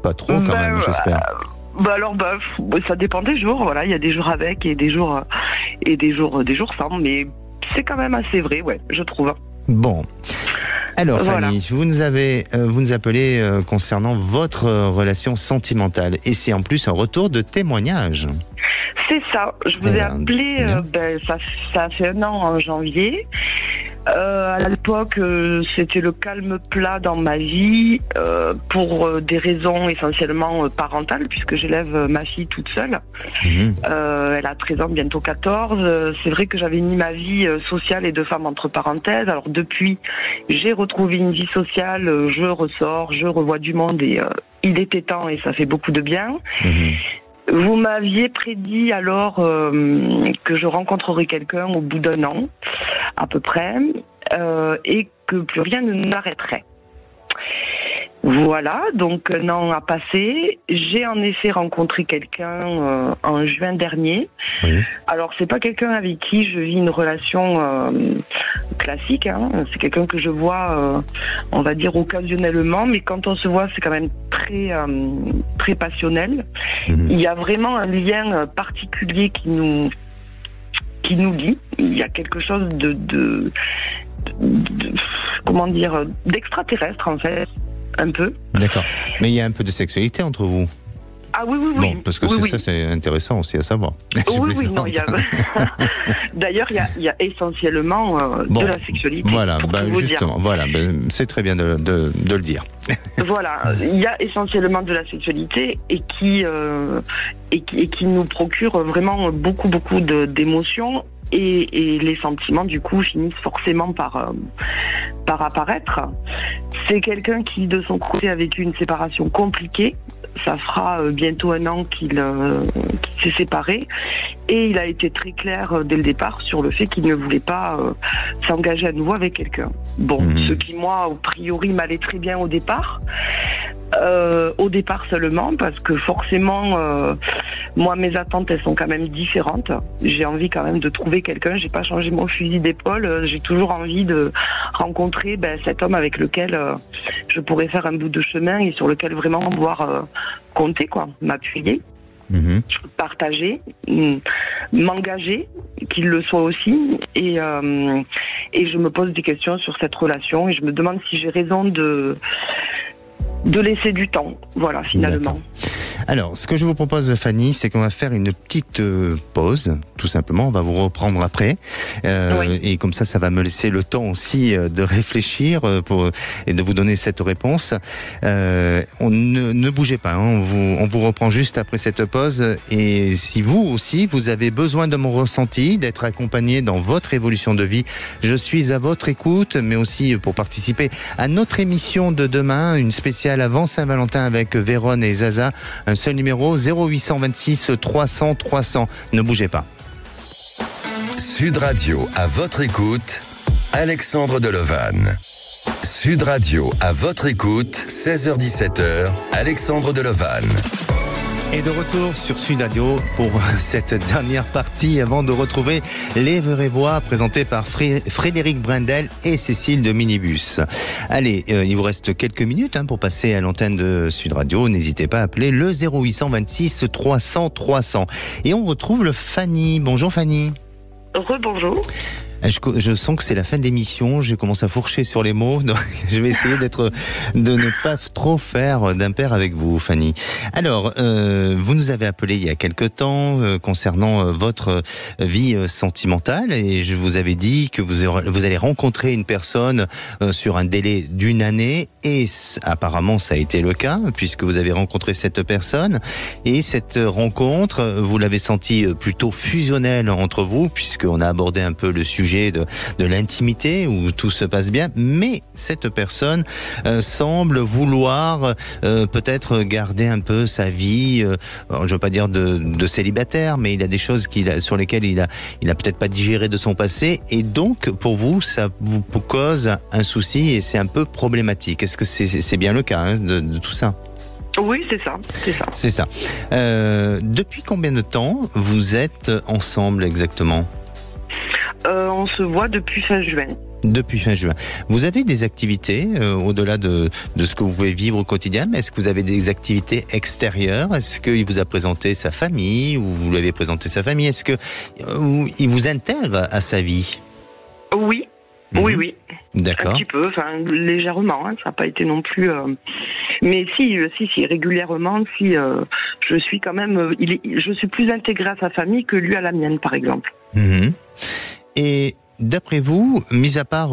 S3: Pas trop quand même, j'espère.
S6: Ça dépend des jours. Voilà, il y a des jours avec et des jours sans, mais c'est quand même assez vrai, ouais, je trouve.
S3: Bon. Alors Fanny, vous nous appelez concernant votre relation sentimentale, et c'est en plus un retour de témoignage.
S6: C'est ça, je vous ai appelé, ça fait 1 an en janvier. À l'époque, c'était le calme plat dans ma vie, pour des raisons essentiellement parentales, puisque j'élève ma fille toute seule. Elle a 13 ans, bientôt 14. C'est vrai que j'avais mis ma vie sociale et de femme entre parenthèses. Alors depuis, j'ai retrouvé une vie sociale, je ressors, je revois du monde, et il était temps, et ça fait beaucoup de bien. Vous m'aviez prédit alors que je rencontrerais quelqu'un au bout d'1 an, à peu près, et que plus rien ne m'arrêterait. Voilà, donc 1 an a passé. J'ai en effet rencontré quelqu'un en juin dernier. Alors, c'est pas quelqu'un avec qui je vis une relation classique, hein. C'est quelqu'un que je vois, on va dire, occasionnellement, mais quand on se voit, c'est quand même très passionnel. Il y a vraiment un lien particulier qui nous lie. Il y a quelque chose comment dire, d'extraterrestre, en fait. Un peu.
S3: D'accord. Mais il y a un peu de sexualité entre vous.
S6: Ah oui.
S3: Bon, parce que ça, c'est intéressant aussi à savoir.
S6: Non, d'ailleurs, il y a essentiellement de la sexualité.
S3: Voilà, justement, c'est très bien de le dire.
S6: Voilà, il y a essentiellement de la sexualité et qui nous procure vraiment beaucoup d'émotions. Et les sentiments, du coup, finissent forcément par apparaître. C'est quelqu'un qui, de son côté, a vécu une séparation compliquée. Ça fera bientôt 1 an qu'il s'est séparé. Et il a été très clair dès le départ sur le fait qu'il ne voulait pas s'engager à nouveau avec quelqu'un. Bon, ce qui, moi, a priori, m'allait très bien au départ. Au départ seulement, parce que forcément, moi, mes attentes, elles sont quand même différentes. J'ai envie quand même de trouver quelqu'un. J'ai pas changé mon fusil d'épaule. J'ai toujours envie de rencontrer cet homme avec lequel je pourrais faire un bout de chemin et sur lequel vraiment pouvoir compter, m'appuyer. Partager, m'engager, qu'il le soit aussi, et je me pose des questions sur cette relation et je me demande si j'ai raison de laisser du temps, voilà, finalement.
S3: D'accord. Alors, ce que je vous propose, Fanny, c'est qu'on va faire une petite pause, tout simplement. On va vous reprendre après. Et comme ça va me laisser le temps aussi de réfléchir et de vous donner cette réponse. Ne bougez pas, hein, on vous reprend juste après cette pause. Et si vous aussi, vous avez besoin de mon ressenti, d'être accompagné dans votre évolution de vie, je suis à votre écoute, mais aussi pour participer à notre émission de demain, une spéciale avant Saint-Valentin avec Véronne et Zaza. Un seul numéro, 0826 300 300. Ne bougez pas.
S2: Sud Radio, à votre écoute, Alexandre Delevanne. Sud Radio, à votre écoute, 16h-17h, Alexandre Delevanne.
S3: Et de retour sur Sud Radio pour cette dernière partie avant de retrouver Les Vraies Voix présentées par Frédéric Brendel et Cécile de Minibus. Allez, il vous reste quelques minutes pour passer à l'antenne de Sud Radio. N'hésitez pas à appeler le 0826 300 300. Et on retrouve le Fanny. Bonjour Fanny.
S6: Rebonjour.
S3: Je sens que c'est la fin de l'émission, je commence à fourcher sur les mots, donc je vais essayer de ne pas trop faire d'impair avec vous, Fanny. Alors, vous nous avez appelé il y a quelque temps concernant votre vie sentimentale et je vous avais dit que vous allez rencontrer une personne sur un délai d'1 année et apparemment ça a été le cas puisque vous avez rencontré cette personne et cette rencontre, vous l'avez sentie plutôt fusionnelle entre vous puisqu'on a abordé un peu le sujet de l'intimité où tout se passe bien, mais cette personne semble vouloir peut-être garder un peu sa vie, alors, je veux pas dire de célibataire, mais il a des choses sur lesquelles il a peut-être pas digéré de son passé et donc pour vous ça vous cause un souci et c'est un peu problématique. Est-ce que c'est bien le cas de tout ça?
S6: Oui, c'est ça.
S3: C'est ça. Depuis combien de temps vous êtes ensemble exactement?
S6: On se voit depuis fin juin.
S3: Depuis fin juin. Vous avez des activités au-delà de ce que vous pouvez vivre au quotidien, mais est-ce que vous avez des activités extérieures? Est-ce qu'il vous a présenté sa famille ou vous lui avez présenté sa famille? Est-ce que il vous intègre à sa vie?
S6: Oui. Oui.
S3: D'accord.
S6: Un petit peu, enfin légèrement, ça n'a pas été non plus. Mais si, régulièrement, je suis quand même. Je suis plus intégrée à sa famille que lui à la mienne, par exemple.
S3: Et d'après vous, mis à part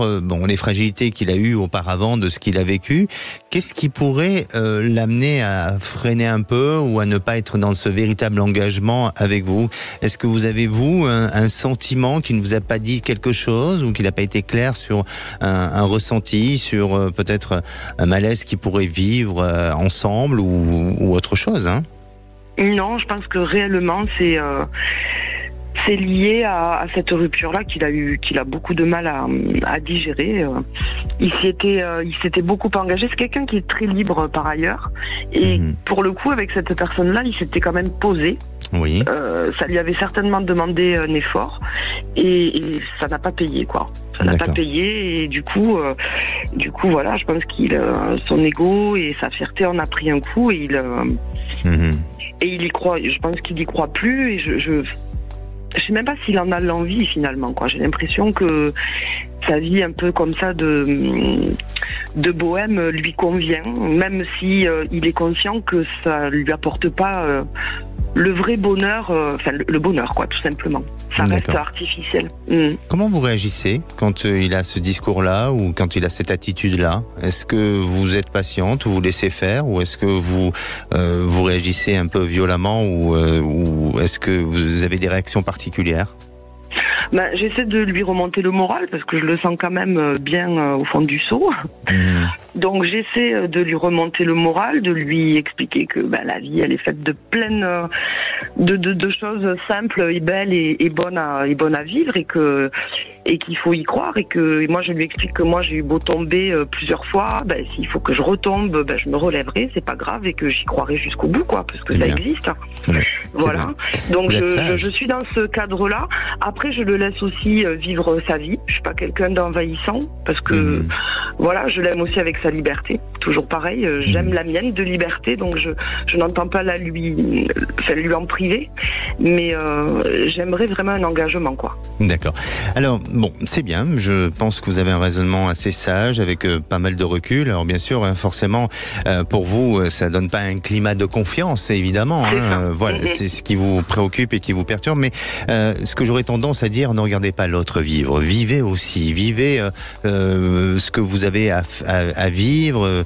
S3: les fragilités qu'il a eues auparavant de ce qu'il a vécu, qu'est-ce qui pourrait l'amener à freiner un peu ou à ne pas être dans ce véritable engagement avec vous? Est-ce que vous avez, un sentiment qui ne vous a pas dit quelque chose ou qu'il n'a pas été clair sur un ressenti, sur peut-être un malaise qu'il pourrait vivre ensemble ou autre chose
S6: Non, je pense que réellement c'est lié à cette rupture-là qu'il a beaucoup de mal à digérer. Il s'était beaucoup engagé. C'est quelqu'un qui est très libre par ailleurs. Et pour le coup, avec cette personne-là, il s'était quand même posé.
S3: Oui.
S6: Ça lui avait certainement demandé un effort. Et ça n'a pas payé, quoi. Ça n'a pas payé. Et du coup, voilà, je pense son ego et sa fierté en a pris un coup. Et il y croit. Je pense qu'il y croit plus. Et je sais même pas s'il en a l'envie finalement, quoi. J'ai l'impression que sa vie un peu comme ça de bohème lui convient, même si il est conscient que ça lui apporte pas le vrai bonheur, le bonheur, quoi, tout simplement. Ça reste artificiel.
S3: Comment vous réagissez quand il a ce discours-là ou quand il a cette attitude-là? Est-ce que vous êtes patiente ou vous laissez faire ou est-ce que vous réagissez un peu violemment ou est-ce que vous avez des réactions particulières?
S6: J'essaie de lui remonter le moral parce que je le sens quand même bien au fond du seau. Donc j'essaie de lui remonter le moral, de lui expliquer que la vie elle est faite de plein de choses simples et belles et bonnes à vivre et qu'il faut y croire et moi je lui explique que moi j'ai eu beau tomber plusieurs fois, s'il faut que je retombe, je me relèverai, c'est pas grave et que j'y croirai jusqu'au bout, quoi, parce que ça existe.
S3: Oui,
S6: voilà. Donc je suis dans ce cadre-là. Après je le laisse aussi vivre sa vie. Je suis pas quelqu'un d'envahissant parce que voilà, je l'aime aussi avec sa liberté. Toujours pareil, j'aime la mienne de liberté, donc je n'entends pas lui en priver, mais j'aimerais vraiment un engagement, quoi.
S3: D'accord. Alors bon, c'est bien. Je pense que vous avez un raisonnement assez sage avec pas mal de recul. Alors bien sûr, forcément, pour vous, ça donne pas un climat de confiance, évidemment. Voilà, c'est ce qui vous préoccupe et qui vous perturbe. Mais ce que j'aurais tendance à dire, ne regardez pas l'autre vivre. Vivez aussi. Vivez ce que vous avez à vivre.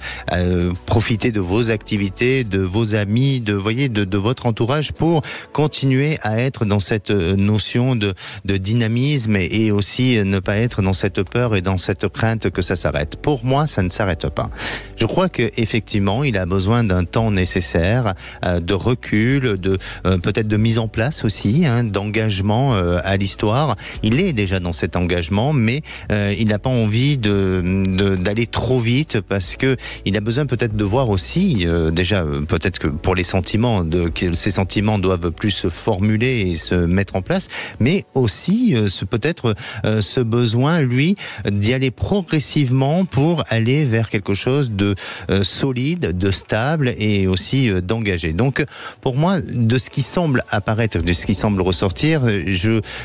S3: Profitez de vos activités, de vos amis, de votre entourage pour continuer à être dans cette notion de dynamisme et aussi ne pas être dans cette peur et dans cette crainte que ça s'arrête. Pour moi, ça ne s'arrête pas. Je crois que effectivement, il a besoin d'un temps nécessaire, de recul, peut-être de mise en place aussi, d'engagement à l'histoire. Il est déjà dans cet engagement, mais il n'a pas envie d'aller trop vite parce que il a besoin peut-être de voir aussi, déjà peut-être que pour les sentiments, que ces sentiments doivent plus se formuler et se mettre en place, mais aussi peut-être ce besoin, lui, d'y aller progressivement pour aller vers quelque chose de solide, de stable et aussi d'engagé. Donc, pour moi, de ce qui semble apparaître, de ce qui semble ressortir,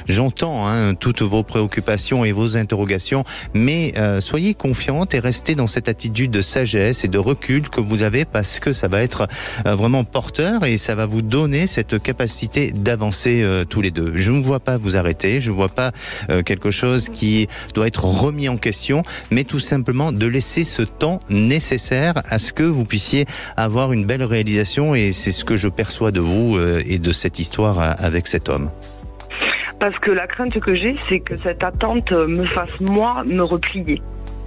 S3: j'entends toutes vos préoccupations et vos interrogations, mais soyez confiante et restez dans cette attitude de sagesse et de recul que vous avez parce que ça va être vraiment porteur et ça va vous donner cette capacité d'avancer tous les deux. Je ne vois pas vous arrêter, je ne vois pas quelque chose qui doit être remis en question, mais tout simplement de laisser ce temps nécessaire à ce que vous puissiez avoir une belle réalisation, et c'est ce que je perçois de vous et de cette histoire avec cet homme.
S6: Parce que la crainte que j'ai, c'est que cette attente me fasse, moi, me replier.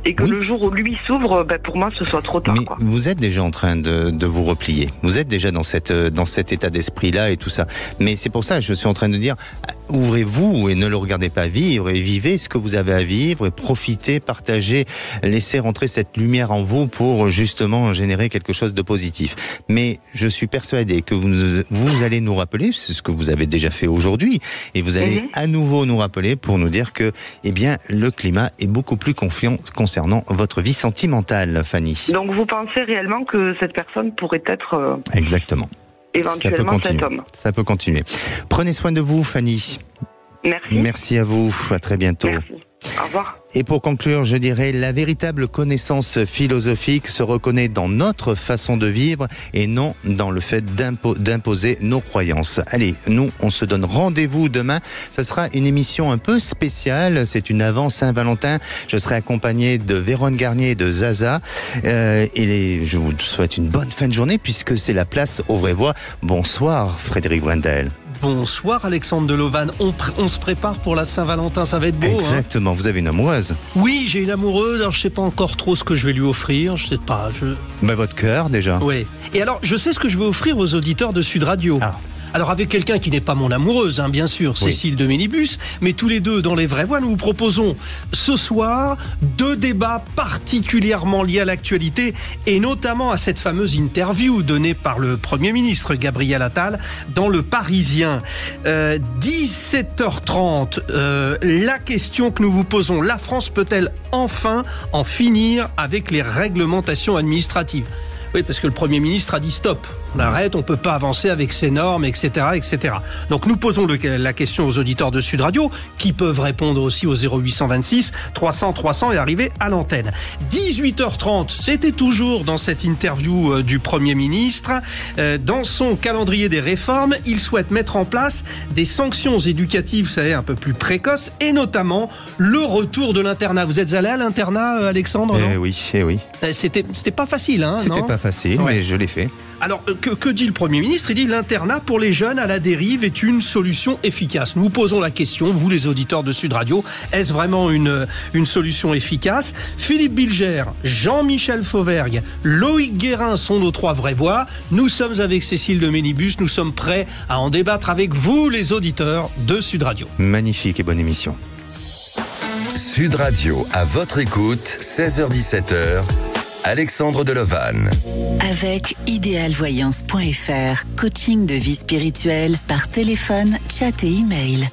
S6: Et que le jour où lui s'ouvre, pour moi, ce soit trop tard.
S3: Mais vous êtes déjà en train de vous replier. Vous êtes déjà dans cet état d'esprit-là et tout ça. Mais c'est pour ça que je suis en train de dire, ouvrez-vous et ne le regardez pas vivre, et vivez ce que vous avez à vivre, et profitez, partagez, laissez rentrer cette lumière en vous pour justement générer quelque chose de positif. Mais je suis persuadé que vous allez nous rappeler, c'est ce que vous avez déjà fait aujourd'hui, et vous allez à nouveau nous rappeler pour nous dire que, eh bien, le climat est beaucoup plus confiant concernant votre vie sentimentale, Fanny.
S6: Donc vous pensez réellement que cette personne pourrait être...
S3: Exactement.
S6: Éventuellement cet homme.
S3: Ça peut continuer. Prenez soin de vous, Fanny.
S6: Merci.
S3: Merci à vous. À très bientôt.
S6: Merci. Au revoir.
S3: Et pour conclure, je dirais, la véritable connaissance philosophique se reconnaît dans notre façon de vivre et non dans le fait d'imposer nos croyances. Allez, nous, on se donne rendez-vous demain. Ça sera une émission un peu spéciale. C'est une avant Saint-Valentin. Je serai accompagné de Vérone Garnier et de Zaza. Et je vous souhaite une bonne fin de journée puisque c'est la place aux vraies voix. Bonsoir, Frédéric Wendel.
S7: Bonsoir Alexandre Delovan, on se prépare pour la Saint-Valentin, ça va être beau.
S3: Exactement, vous avez une amoureuse.
S7: Oui, j'ai une amoureuse, alors je sais pas encore trop ce que je vais lui offrir, je sais pas.
S3: Mais votre cœur déjà.
S7: Oui, et alors je sais ce que je vais offrir aux auditeurs de Sud Radio.
S3: Ah.
S7: Alors avec quelqu'un qui n'est pas mon amoureuse, bien sûr, oui. Cécile de Mélibus, mais tous les deux dans Les Vraies Voix, nous vous proposons ce soir 2 débats particulièrement liés à l'actualité et notamment à cette fameuse interview donnée par le Premier ministre Gabriel Attal dans Le Parisien. 17h30, la question que nous vous posons, la France peut-elle enfin en finir avec les réglementations administratives ? Oui, parce que le Premier ministre a dit stop. On arrête, on peut pas avancer avec ces normes, etc., etc. Donc nous posons la question aux auditeurs de Sud Radio, qui peuvent répondre aussi au 0826 300 300 et arriver à l'antenne. 18h30, c'était toujours dans cette interview du Premier ministre. Dans son calendrier des réformes, il souhaite mettre en place des sanctions éducatives, vous savez, un peu plus précoces, et notamment le retour de l'internat. Vous êtes allé à l'internat, Alexandre, non ?
S3: Oui.
S7: C'était pas facile, hein ?
S3: C'était pas facile, mais je l'ai fait.
S7: Alors, que dit le Premier ministre ? Il dit l'internat pour les jeunes à la dérive est une solution efficace. Nous posons la question, vous les auditeurs de Sud Radio, est-ce vraiment une solution efficace ? Philippe Bilger, Jean-Michel Fauvergue, Loïc Guérin sont nos 3 vraies voix. Nous sommes avec Cécile de Mélibus, nous sommes prêts à en débattre avec vous les auditeurs de Sud Radio.
S3: Magnifique et bonne émission.
S2: Sud Radio, à votre écoute, 16h-17h. Alexandre Delovan.
S1: Avec idéalvoyance.fr, coaching de vie spirituelle par téléphone, chat et email.